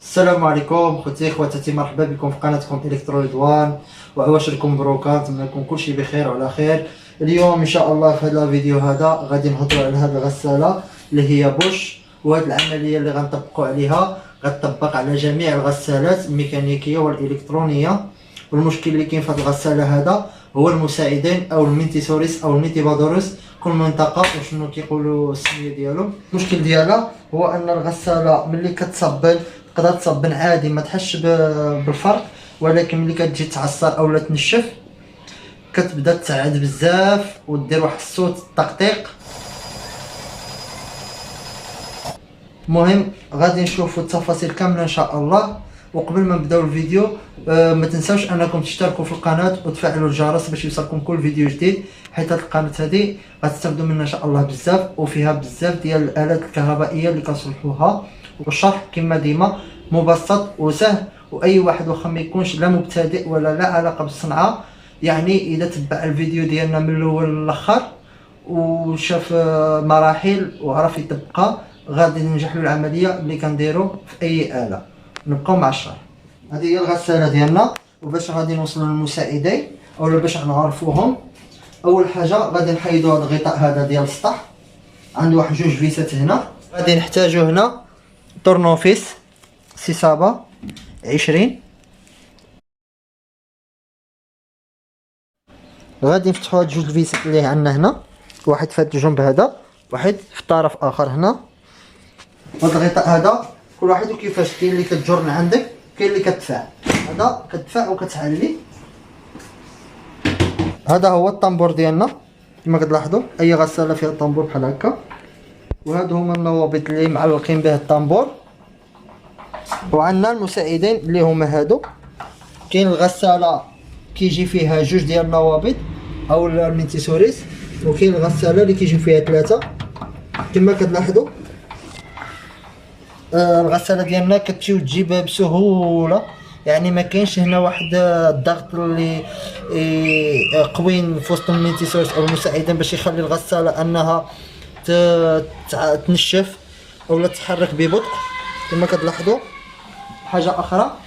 السلام عليكم خوتي خواتاتي، مرحبا بكم في قناتكم الكترو رضوان، وعواشركم مبروكه، نتمنى لكم كلشي بخير وعلى خير. اليوم ان شاء الله في هذا الفيديو هذا غادي نهضروا على هذه الغساله اللي هي بوش، وهذه العمليه اللي غنطبقوا عليها غتطبق على جميع الغسالات الميكانيكيه والالكترونيه. والمشكل اللي كاين في هذه الغساله هذا هو المساعدين او المينتيسوريس او الميتيبادوروس، كل منطقه وشنو كيقولوا السميه ديالو. المشكل ديالها هو ان الغساله ملي كتصبن تقدر تصبن عادي ما تحسش بالفرق، ولكن ملي كتجي تعصر اولا تنشف كتبدا تسعد بزاف ودير واحد الصوت الطقطيق. المهم غادي نشوفوا التفاصيل كامله ان شاء الله. وقبل ما نبداو الفيديو ما تنساوش انكم تشتركوا في القناه وتفعلوا الجرس باش يوصلكم كل فيديو جديد، حيت هاد القناه هذه غتستافدوا منها ان شاء الله بزاف، وفيها بزاف ديال الالات الكهربائيه اللي كنصلحوها، والشرح كما ديما مبسط وسهل، واي واحد واخا ما يكونش لا مبتدئ ولا لا علاقه بالصنعه، يعني اذا تبع الفيديو ديالنا من الاول للاخر وشاف مراحل وعرف يطبقها غادي ننجح له العمليه اللي كنديرو في اي اله. نبقاو مع الشرح. هذه هي الغساله ديالنا، وباش غادي نوصلوا للمساعدين اولا باش نعرفوهم، اول حاجه غادي نحيدوا هذا الغطاء هذا ديال السطح، عنده واحد جوج فيسات هنا. غادي نحتاجو هنا طورنوفيس سيسابا 20. غادي نفتحوا هاد جوج الفيسات اللي عندنا هنا، واحد في هاد الجنب هذا واحد في الطرف اخر هنا. هاد الغطاء هذا كل واحد وكيفاش، كاين اللي كتجر من عندك، كاين اللي كتدفع. هذا كتدفع وكتعلي. هذا هو الطنبور ديالنا كما كتلاحظوا، اي غساله فيها الطنبور بحال هكا. وهادو هما النوابط اللي معلقين به الطنبور. وعندنا المساعدين اللي هما هادو. كاين الغساله كيجي فيها جوج ديال النوابط او المينتيسوريس، وكاين الغساله اللي كيجي فيها ثلاثه كما كتلاحظوا. الغساله ديالنا كتمشي وتجيب بسهوله، يعني ما كاينش هنا واحد الضغط اللي قوين في وسط المينتيسوريس او المساعدين باش يخلي الغساله انها تنشف او تتحرك ببطء كما كتلاحظوا. حاجه اخرى،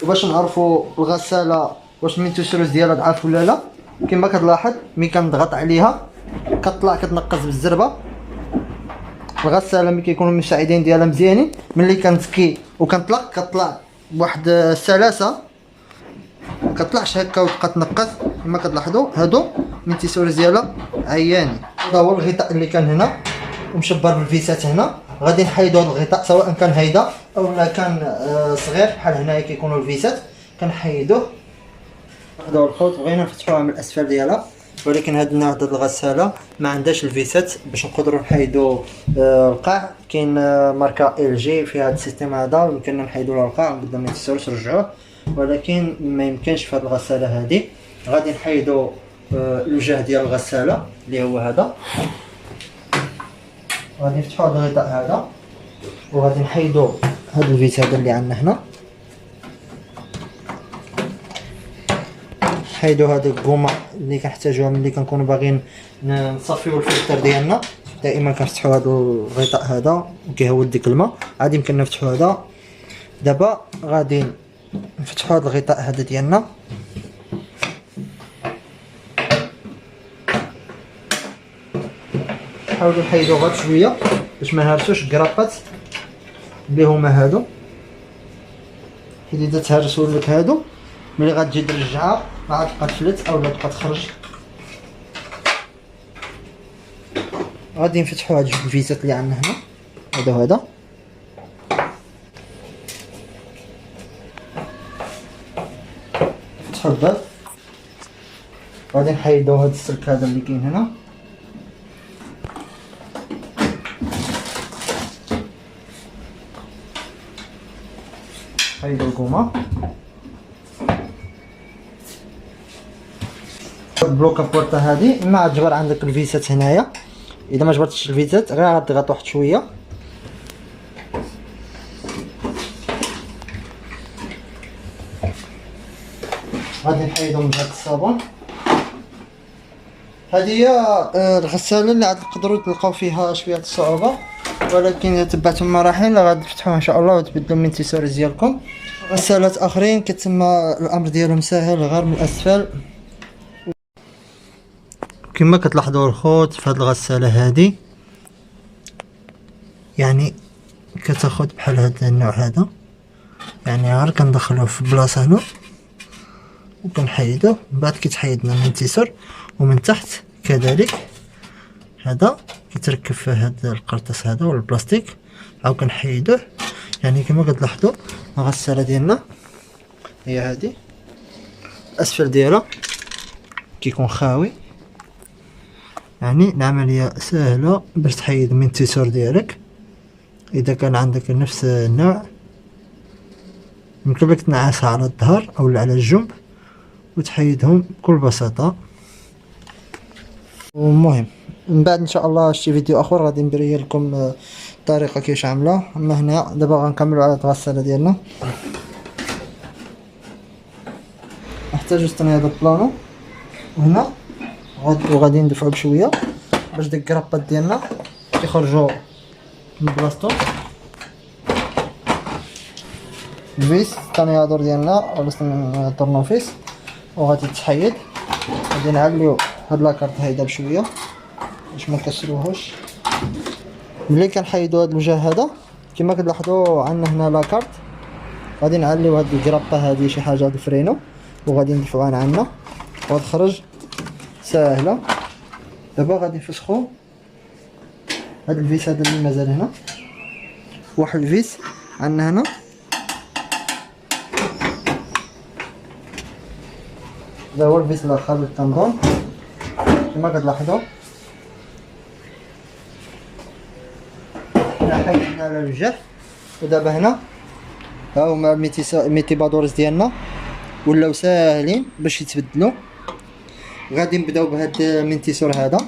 وباش نعرفوا الغساله واش المينتيسوريس ديالها ضعاف ولا لا، كما كتلاحظ ملي كنضغط عليها كتطلع كتنقص بالزربه. الغساله ملي كيكونوا المساعدين ديالها مزيانين، ملي كنتكي وكنطلق كتطلع بواحد السلاسه، كتطلعش هكا وتبقى تنقص كما كتلاحظوا. هادو المينتيسوريس ديالها عيانين. هذا هو الغطاء اللي كان هنا ومشبر بالفيسات هنا. غادي نحيدوا هذا الغطاء سواء كان هيدا او لا كان صغير بحال هنايا كيكونوا الفيسات كنحيدوه. هذا هو الخوط، بغينا نفتحوها من الاسفل ديالها، ولكن هاد النوع ديال الغساله ما عندهاش الفيسات باش نقدروا نحيدوا القاع. كاين ماركه ال جي فيها هاد السيستم هذا، يمكننا نحيدوا له القاع قدام ما تسولش رجعوه، ولكن ما يمكنش في هاد الغساله هذه. غادي نحيدوا الوجه ديال الغساله اللي هو هذا. غادي نفتحوا هذا الغطاء هذا، وغادي نحيدوا هذا الفيس هذا اللي عندنا هنا. نحيدوا هذه الكومه اللي كنحتاجوها ملي كنكونوا باغيين نصفيو الفلتر ديالنا. دائما كنفتحوا هذا الغطاء هذا وكيهود ديك الماء، عادي يمكننا نفتحوا هذا. دابا غادي نفتحوا هذا الغطاء هذا ديالنا. نحاولوا نحيدوا غير شويه باش ما نهرسوش الكرابات اللي هما هادو، حيت اذا تهرسوا لك هادو ملي غتجي ترجعها ما عاد تبقى تفلت اولا تبقى تخرج. غادي نفتحوا هاد جوج الفيسات اللي عندنا هنا، هذا وهذا. نفتحوا الباب، غادي نحيدوا هاد السلك هذا اللي كاين هنا. نحيدوا الكومه. البلوكه بورتا هذه ما تجبر عندك الفيسات هنايا، اذا ما جبرتش الفيسات غير غتضغط واحد شويه. غادي نحيدهم بهذا الصابون. هذه هي الغساله اللي عاد تقدروا تلقاو فيها شويه الصعوبه، ولكن اذا تبعتم المراحل غادي تفتحوها ان شاء الله وتبدلوا من تيسوريز ديالكم. غسالات اخرين كتسمى الامر ديالهم سهل غير من الاسفل. كما كتلاحظوا الخوت في هذه الغساله هذه يعني كتاخد بحال هذا النوع هذا، يعني غير كندخلوه في بلاصه هنا وكنحيدوه، من بعد كيتحيد من التيسور ومن تحت كذلك هذا كيتركب في هذا القرطاس هذا ولا البلاستيك، عاود كنحيدوه. يعني كما كتلاحظوا الغساله ديالنا هي هذه، الاسفل ديالها كيكون خاوي، يعني العمليه سهله باش تحيد من التيسور ديالك. اذا كان عندك نفس النوع يمكن لك تنعسها على الظهر او على الجنب وتحيدهم بكل بساطه. ومهم من بعد ان شاء الله شي فيديو اخر غادي نبين لكم الطريقه كيفاش عامله. اما هنا دابا غنكملوا على الغساله ديالنا. نحتاجو ثاني هذا البلانو، وهنا غادي ندفعو بشويه باش ديك الكرابات ديالنا كيخرجوا من بلاصتو. الفيس الطنيادور ديالنا ولا الطرنوفيس وغادي تحيد. غادي نعليو هاد لاكارت هيدا بشويه باش ما نكسروهاش. ملي كنحيدو هاد الوجه هذا كما كتلاحظوا عندنا هنا لاكارت، غادي نعليو هاد الكرابه هادي شي حاجه د فرينو وغادي ندفعوها عندنا وغتخرج ساهله. دابا غادي نفسخو هاد الفيس هذا اللي مازال هنا، واحد الفيس عندنا هنا هذا هو الفيس الاخر للطنجون كما كتلاحظوا. حيدنا على الوجه، ودابا هنا ها هما الميتيبادورز ديالنا ولاو ساهلين باش يتبدلوا. غادي نبداو بهاد المنتيسور هذا.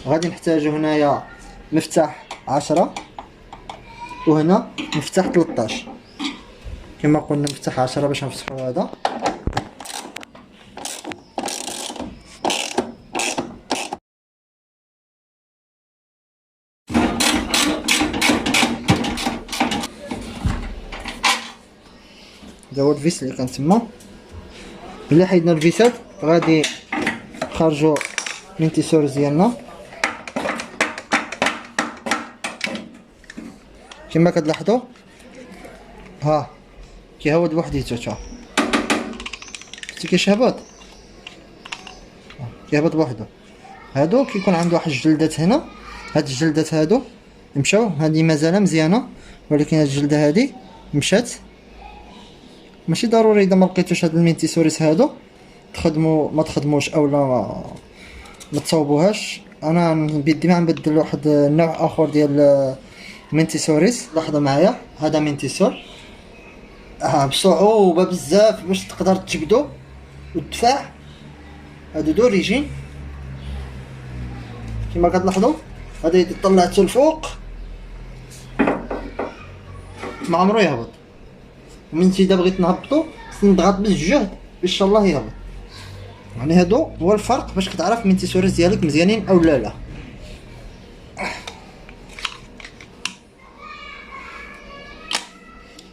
غادي نحتاجو هنايا مفتاح 10 وهنا مفتاح 13 كما قلنا مفتاح 10 باش نفتحو هذا. هذا هو الفيس اللي كان تما. ملي حيدنا الفيسات غادي نخرجوا من التيسورز ديالنا كما كتلاحظوا. ها كيهود بوحديتو، تا شتي كيش هبط، كيهبط بوحدو. هادو كيكون عنده واحد الجلدات هنا، هاد الجلدات هادو مشاو، هادي مازال مزيانه ولكن هاد الجلده هادي مشات. ماشي ضروري اذا ما لقيتوش هاد المينتيسوريس هادو تخدموا ما تخدموش اولا ما تصاوبوهاش. انا بيدي ما نبدل واحد نوع اخر ديال مينتيسوريس. لاحظوا معايا هذا مينتيسور بصعوبه بزاف باش تقدر تجبدو وتدفع. هادو دوريجين كما كتلاحظوا. هذا اذا طلعته الفوق ما عمرو يهبط، من اذا بغيت نهبطو نضغط بالجهد ان شاء الله يهبط. يعني هادو هو الفرق باش كتعرف المينتيسوريس ديالك مزيانين او لا.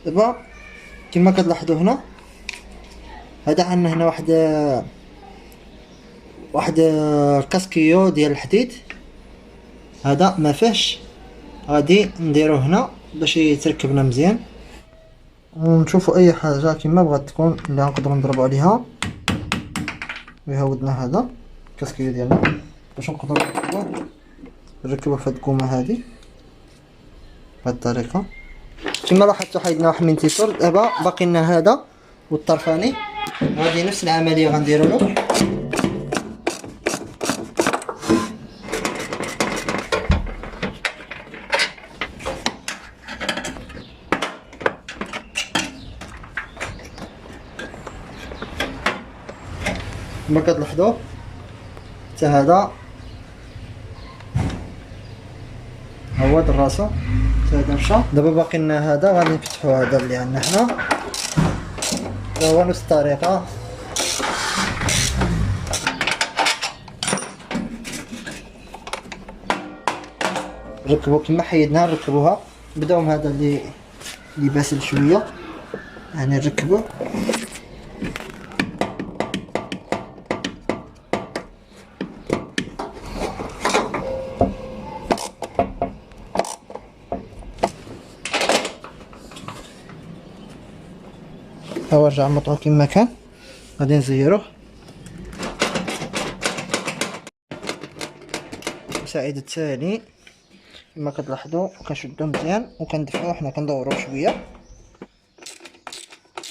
دابا كما كتلاحظوا هنا هذا عندنا هنا واحد الكاسكيو ديال الحديد، هذا ما فيهش. غادي نديروه هنا باش يتركبنا مزيان. ونشوفوا اي حاجه كما بغات تكون اللي نقدروا نضربوا عليها ويهودنا هذا الكاسكيو ديالنا باش نقدروا نركبوه في هاد الكومه هذه بهاد الطريقه. كما لاحظتوا حيدنا واحد من تيسور. دابا باقي لنا هذا والطرفاني، غادي نفس العمليه غنديروا له. كما كتلاحظوا حتى هذا هو دراسو حتى هذا مشى. دابا باقي لنا هذا، غادي نفتحوا هذا اللي عندنا هنا. هذا هو نفس الطريقه. نركبو كما حيدناها نركبوها. نبداو من هذا اللي باسل شويه، يعني نركبوه. هو رجع الموطور كما كان، غادي نزيروه. المساعد الثاني كما كتلاحظوا كنشدو مزيان وكندفعوه، حنا كندوروه شويه.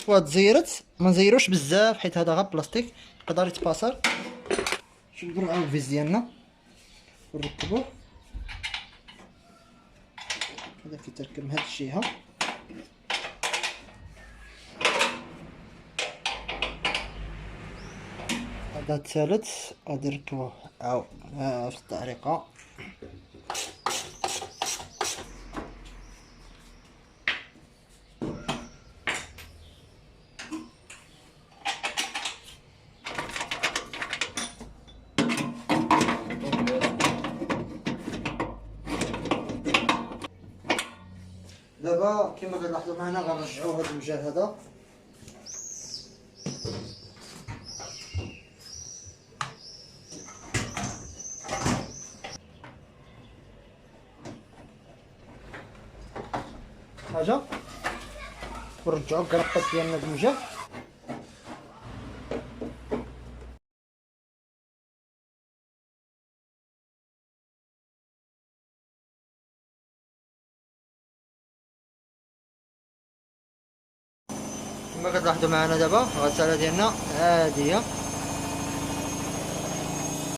وهاد زيرت ما نزيروش بزاف حيت هذا غير بلاستيك يقدر يتباصر. نشدو معاه الفيز ديالنا ونركبوه. هذا كيتركب من هاد الجهه. هذا الثالث غادي نركبوه عاو بنفس الطريقه. دابا كما كتلاحظوا معنا غنرجعوا هذا المجال هذا. حاجه ونرجعوا الكرابات ديالنا بوجه. كما كتلاحظوا معنا دابا الغساله ديالنا هاديه